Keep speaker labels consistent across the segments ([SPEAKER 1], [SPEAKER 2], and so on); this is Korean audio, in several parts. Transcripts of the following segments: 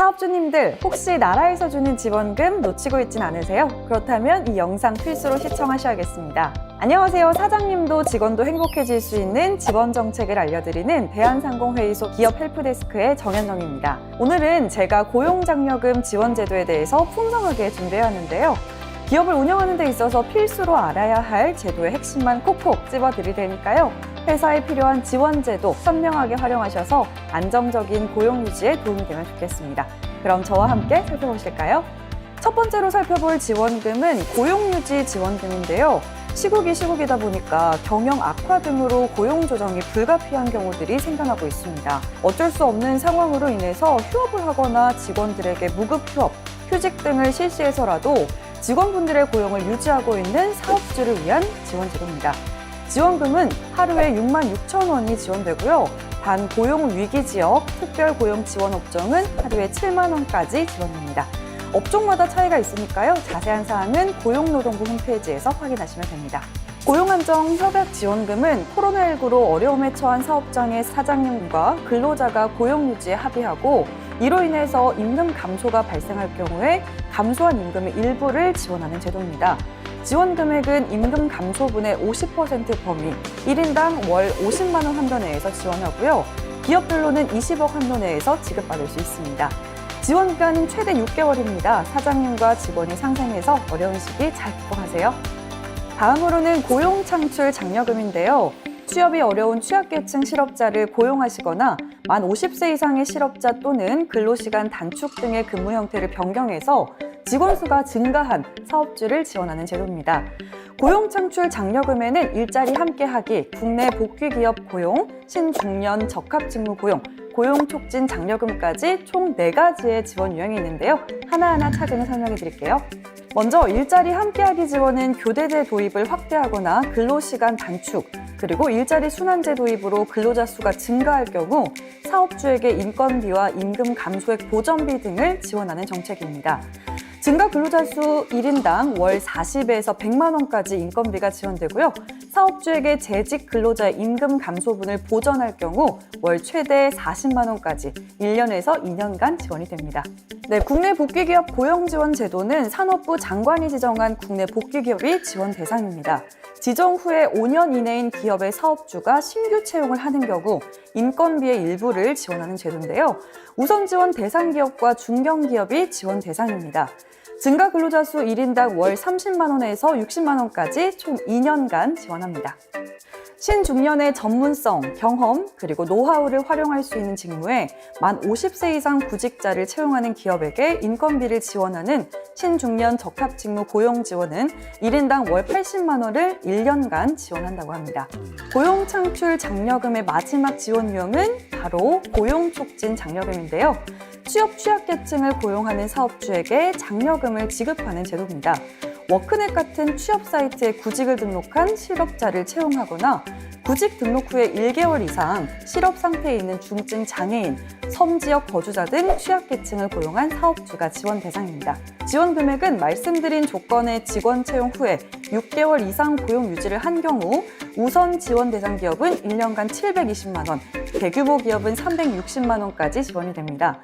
[SPEAKER 1] 사업주님들 혹시 나라에서 주는 지원금 놓치고 있진 않으세요? 그렇다면 이 영상 필수로 시청하셔야겠습니다. 안녕하세요. 사장님도 직원도 행복해질 수 있는 지원 정책을 알려드리는 대한상공회의소 기업 헬프데스크의 정현정입니다. 오늘은 제가 고용장려금 지원제도에 대해서 풍성하게 준비해왔는데요. 기업을 운영하는 데 있어서 필수로 알아야 할 제도의 핵심만 콕콕 찝어드릴 테니까요. 회사에 필요한 지원제도 선명하게 활용하셔서 안정적인 고용 유지에 도움이 되면 좋겠습니다. 그럼 저와 함께 살펴보실까요? 첫 번째로 살펴볼 지원금은 고용유지 지원금인데요. 시국이 시국이다 보니까 경영 악화 등으로 고용 조정이 불가피한 경우들이 생겨나고 있습니다. 어쩔 수 없는 상황으로 인해서 휴업을 하거나 직원들에게 무급 휴업, 휴직 등을 실시해서라도 직원분들의 고용을 유지하고 있는 사업주를 위한 지원제도입니다. 지원금은 하루에 66,000원이 지원되고요. 반고용위기지역, 특별고용지원업종은 하루에 7만 원까지 지원됩니다. 업종마다 차이가 있으니까요. 자세한 사항은 고용노동부 홈페이지에서 확인하시면 됩니다. 고용안정협약지원금은 코로나19로 어려움에 처한 사업장의 사장님과 근로자가 고용유지에 합의하고 이로 인해서 임금 감소가 발생할 경우에 감소한 임금의 일부를 지원하는 제도입니다. 지원 금액은 임금 감소분의 50% 범위, 1인당 월 50만 원 한도 내에서 지원하고요. 기업별로는 20억 한도 내에서 지급받을 수 있습니다. 지원 기간은 최대 6개월입니다. 사장님과 직원이 상생해서 어려운 시기 잘 극복하세요. 다음으로는 고용창출 장려금인데요. 취업이 어려운 취약계층 실업자를 고용하시거나 만 50세 이상의 실업자 또는 근로시간 단축 등의 근무 형태를 변경해서 직원 수가 증가한 사업주를 지원하는 제도입니다. 고용창출 장려금에는 일자리 함께하기, 국내 복귀기업 고용, 신중년 적합직무 고용, 고용촉진 장려금까지 총 4가지의 지원 유형이 있는데요. 하나하나 차근히 설명해 드릴게요. 먼저 일자리 함께하기 지원은 교대제 도입을 확대하거나 근로시간 단축, 그리고 일자리 순환제 도입으로 근로자 수가 증가할 경우 사업주에게 인건비와 임금 감소액 보전비 등을 지원하는 정책입니다. 증가 근로자 수 1인당 월 40에서 100만 원까지 인건비가 지원되고요. 사업주에게 재직 근로자의 임금 감소분을 보전할 경우 월 최대 40만 원까지 1년에서 2년간 지원이 됩니다. 네, 국내 복귀기업 고용지원 제도는 산업부 장관이 지정한 국내 복귀기업이 지원 대상입니다. 지정 후에 5년 이내인 기업의 사업주가 신규 채용을 하는 경우 인건비의 일부를 지원하는 제도인데요. 우선 지원 대상 기업과 중견기업이 지원 대상입니다. 증가 근로자 수 1인당 월 30만 원에서 60만 원까지 총 2년간 지원합니다. 신중년의 전문성, 경험, 그리고 노하우를 활용할 수 있는 직무에 만 50세 이상 구직자를 채용하는 기업에게 인건비를 지원하는 신중년 적합직무 고용지원은 1인당 월 80만 원을 1년간 지원한다고 합니다. 고용창출 장려금의 마지막 지원 유형은 바로 고용촉진 장려금인데요. 취약계층을 고용하는 사업주에게 장려금을 지급하는 제도입니다. 워크넷 같은 취업 사이트에 구직을 등록한 실업자를 채용하거나 구직 등록 후에 1개월 이상 실업 상태에 있는 중증 장애인, 섬지역 거주자 등 취약계층을 고용한 사업주가 지원 대상입니다. 지원 금액은 말씀드린 조건의 직원 채용 후에 6개월 이상 고용 유지를 한 경우 우선 지원 대상 기업은 1년간 720만 원, 대규모 기업은 360만 원까지 지원이 됩니다.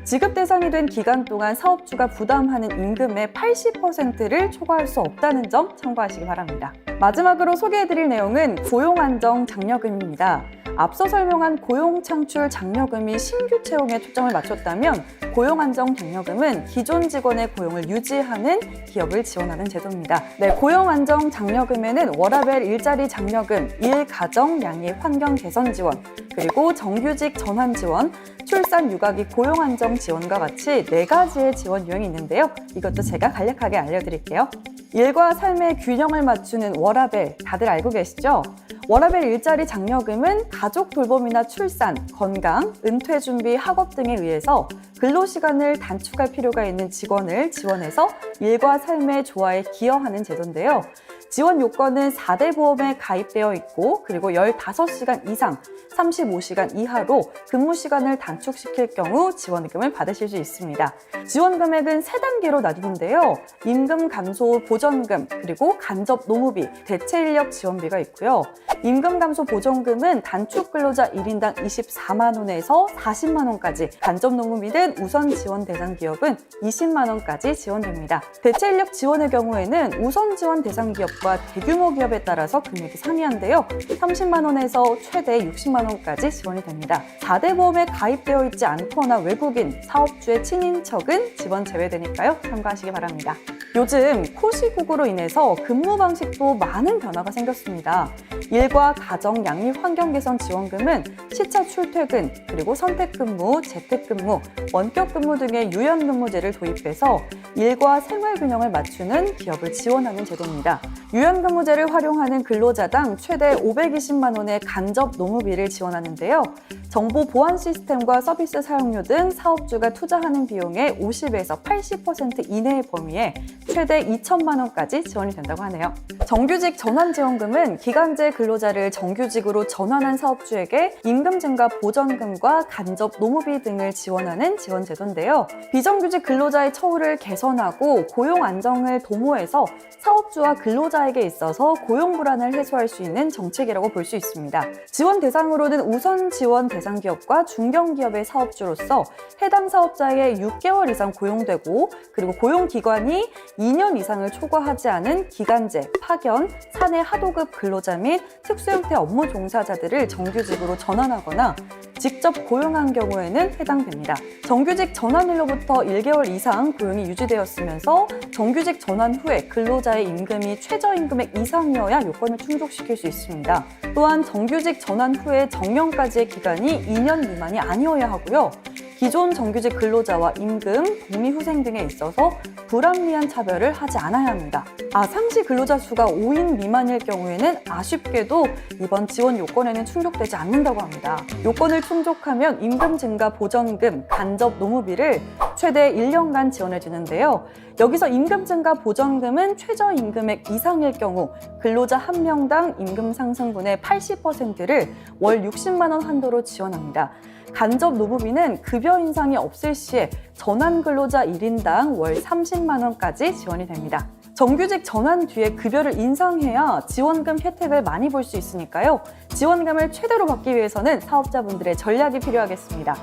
[SPEAKER 1] 지급 대상이 된 기간 동안 사업주가 부담하는 임금의 80%를 초과할 수 없다는 점 참고하시기 바랍니다. 마지막으로 소개해드릴 내용은 고용안정 장려금입니다. 앞서 설명한 고용창출 장려금이 신규 채용에 초점을 맞췄다면 고용안정 장려금은 기존 직원의 고용을 유지하는 기업을 지원하는 제도입니다. 네, 고용안정 장려금에는 워라밸 일자리 장려금, 일가정 양의 환경 개선 지원, 그리고 정규직 전환 지원, 출산 육아기 고용안정 지원과 같이 4가지의 지원 유형이 있는데요. 이것도 제가 간략하게 알려드릴게요. 일과 삶의 균형을 맞추는 워라밸, 다들 알고 계시죠? 워라밸 일자리 장려금은 가족 돌봄이나 출산, 건강, 은퇴 준비, 학업 등에 의해서 근로시간을 단축할 필요가 있는 직원을 지원해서 일과 삶의 조화에 기여하는 제도인데요. 지원 요건은 4대 보험에 가입되어 있고 그리고 15시간 이상, 35시간 이하로 근무 시간을 단축시킬 경우 지원금을 받으실 수 있습니다. 지원 금액은 3단계로 나뉘는데요. 임금 감소 보전금, 그리고 간접 노무비, 대체 인력 지원비가 있고요. 임금 감소 보전금은 단축 근로자 1인당 24만 원에서 40만 원까지, 간접 노무 및은 우선 지원 대상 기업은 20만 원까지 지원됩니다. 대체 인력 지원의 경우에는 우선 지원 대상 기업과 대규모 기업에 따라서 금액이 상이한데요. 30만 원에서 최대 60만 원까지 지원이 됩니다. 4대 보험에 가입되어 있지 않거나 외국인, 사업주의 친인척은 지원 제외되니까요. 참고하시기 바랍니다. 요즘 코시국으로 인해서 근무 방식도 많은 변화가 생겼습니다. 일과 가정 양립 환경 개선 지원금은 시차 출퇴근, 그리고 선택근무, 재택근무, 원격근무 등의 유연근무제를 도입해서 일과 생활 균형을 맞추는 기업을 지원하는 제도입니다. 유연근무제를 활용하는 근로자당 최대 520만 원의 간접 노무비를 지원하는데요. 정보 보안 시스템과 서비스 사용료 등 사업주가 투자하는 비용의 50에서 80% 이내의 범위에 최대 2천만 원까지 지원이 된다고 하네요. 정규직 전환 지원금은 기간제 근로자를 정규직으로 전환한 사업주에게 임금 증가 보전금과 간접 노무비 등을 지원하는 지원 제도인데요. 비정규직 근로자의 처우를 개선하고 고용 안정을 도모해서 사업주와 근로자에게 있어서 고용 불안을 해소할 수 있는 정책이라고 볼 수 있습니다. 지원 대상으로는 우선 지원 대상 기업과 중견기업의 사업주로서 해당 사업자에게 6개월 이상 고용되고, 그리고 고용기관이 2년 이상을 초과하지 않은 기간제, 파견, 사내 하도급 근로자 및 특수형태 업무 종사자들을 정규직으로 전환하거나 직접 고용한 경우에는 해당됩니다. 정규직 전환일로부터 1개월 이상 고용이 유지되었으면서 정규직 전환 후에 근로자의 임금이 최저임금액 이상이어야 요건을 충족시킬 수 있습니다. 또한 정규직 전환 후에 정년까지의 기간이 2년 미만이 아니어야 하고요. 기존 정규직 근로자와 임금, 복리후생 등에 있어서 불합리한 차별을 하지 않아야 합니다. 상시 근로자 수가 5인 미만일 경우에는 아쉽게도 이번 지원 요건에는 충족되지 않는다고 합니다. 요건을 충족하면 임금 증가 보전금, 간접 노무비를 최대 1년간 지원해 주는데요. 여기서 임금 증가 보전금은 최저임금액 이상일 경우 근로자 1명당 임금 상승분의 80%를 월 60만 원 한도로 지원합니다. 간접 노무비는 급여 인상이 없을 시에 전환 근로자 1인당 월 30만 원까지 지원이 됩니다. 정규직 전환 뒤에 급여를 인상해야 지원금 혜택을 많이 볼 수 있으니까요. 지원금을 최대로 받기 위해서는 사업자분들의 전략이 필요하겠습니다.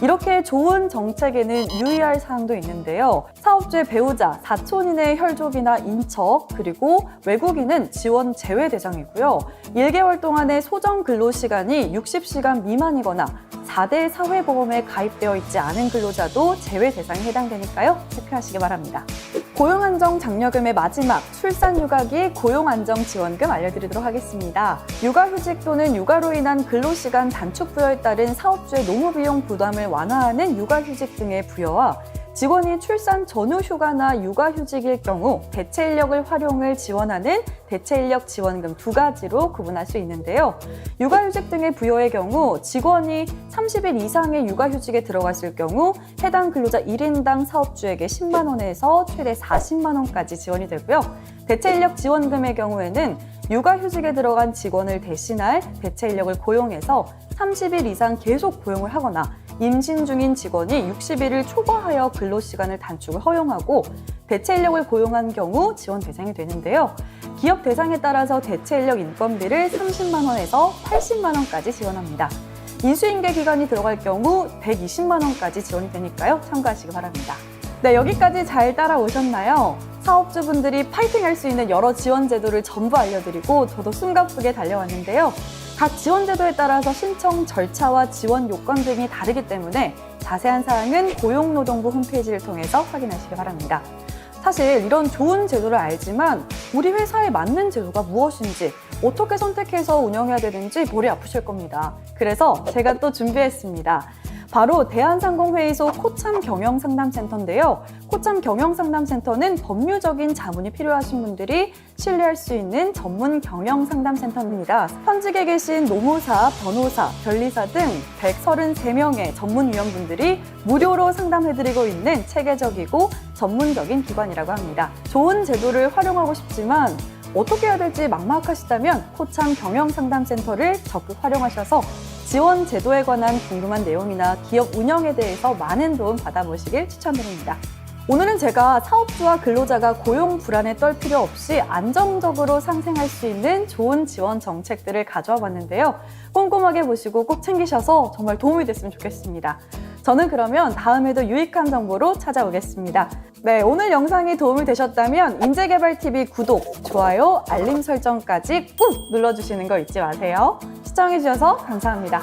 [SPEAKER 1] 이렇게 좋은 정책에는 유의할 사항도 있는데요. 사업주의 배우자, 사촌인의 혈족이나 인척, 그리고 외국인은 지원 제외 대상이고요. 1개월 동안의 소정 근로시간이 60시간 미만이거나 4대 사회보험에 가입되어 있지 않은 근로자도 제외 대상에 해당되니까요. 체크하시기 바랍니다. 고용안정 장려금의 마지막 출산휴가기 고용안정지원금 알려드리도록 하겠습니다. 육아휴직 또는 육아로 인한 근로시간 단축 부여에 따른 사업주의 노무비용 부담을 완화하는 육아휴직 등의 부여와 직원이 출산 전후 휴가나 육아휴직일 경우 대체 인력을 활용을 지원하는 대체 인력 지원금 두 가지로 구분할 수 있는데요. 육아휴직 등의 부여의 경우 직원이 30일 이상의 육아휴직에 들어갔을 경우 해당 근로자 1인당 사업주에게 10만 원에서 최대 40만 원까지 지원이 되고요. 대체 인력 지원금의 경우에는 육아휴직에 들어간 직원을 대신할 대체 인력을 고용해서 30일 이상 계속 고용을 하거나 임신 중인 직원이 60일을 초과하여 근로시간을 단축을 허용하고 대체 인력을 고용한 경우 지원 대상이 되는데요. 기업 대상에 따라서 대체 인력 인건비를 30만 원에서 80만 원까지 지원합니다. 인수인계 기간이 들어갈 경우 120만 원까지 지원이 되니까요. 참고하시기 바랍니다. 네, 여기까지 잘 따라오셨나요? 사업주분들이 파이팅할 수 있는 여러 지원 제도를 전부 알려드리고 저도 숨가쁘게 달려왔는데요. 각 지원 제도에 따라서 신청 절차와 지원 요건 등이 다르기 때문에 자세한 사항은 고용노동부 홈페이지를 통해서 확인하시기 바랍니다. 사실 이런 좋은 제도를 알지만 우리 회사에 맞는 제도가 무엇인지 어떻게 선택해서 운영해야 되는지 머리 아프실 겁니다. 그래서 제가 또 준비했습니다. 바로 대한상공회의소 코참 경영상담센터인데요. 코참 경영상담센터는 법률적인 자문이 필요하신 분들이 신뢰할 수 있는 전문 경영상담센터입니다. 현직에 계신 노무사, 변호사, 변리사 등 133명의 전문위원분들이 무료로 상담해드리고 있는 체계적이고 전문적인 기관이라고 합니다. 좋은 제도를 활용하고 싶지만 어떻게 해야 될지 막막하시다면 코참 경영상담센터를 적극 활용하셔서 지원 제도에 관한 궁금한 내용이나 기업 운영에 대해서 많은 도움 받아보시길 추천드립니다. 오늘은 제가 사업주와 근로자가 고용 불안에 떨 필요 없이 안정적으로 상생할 수 있는 좋은 지원 정책들을 가져와 봤는데요. 꼼꼼하게 보시고 꼭 챙기셔서 정말 도움이 됐으면 좋겠습니다. 저는 그러면 다음에도 유익한 정보로 찾아오겠습니다. 네, 오늘 영상이 도움이 되셨다면 인재개발TV 구독, 좋아요, 알림 설정까지 꾹 눌러주시는 거 잊지 마세요. 시청해주셔서 감사합니다.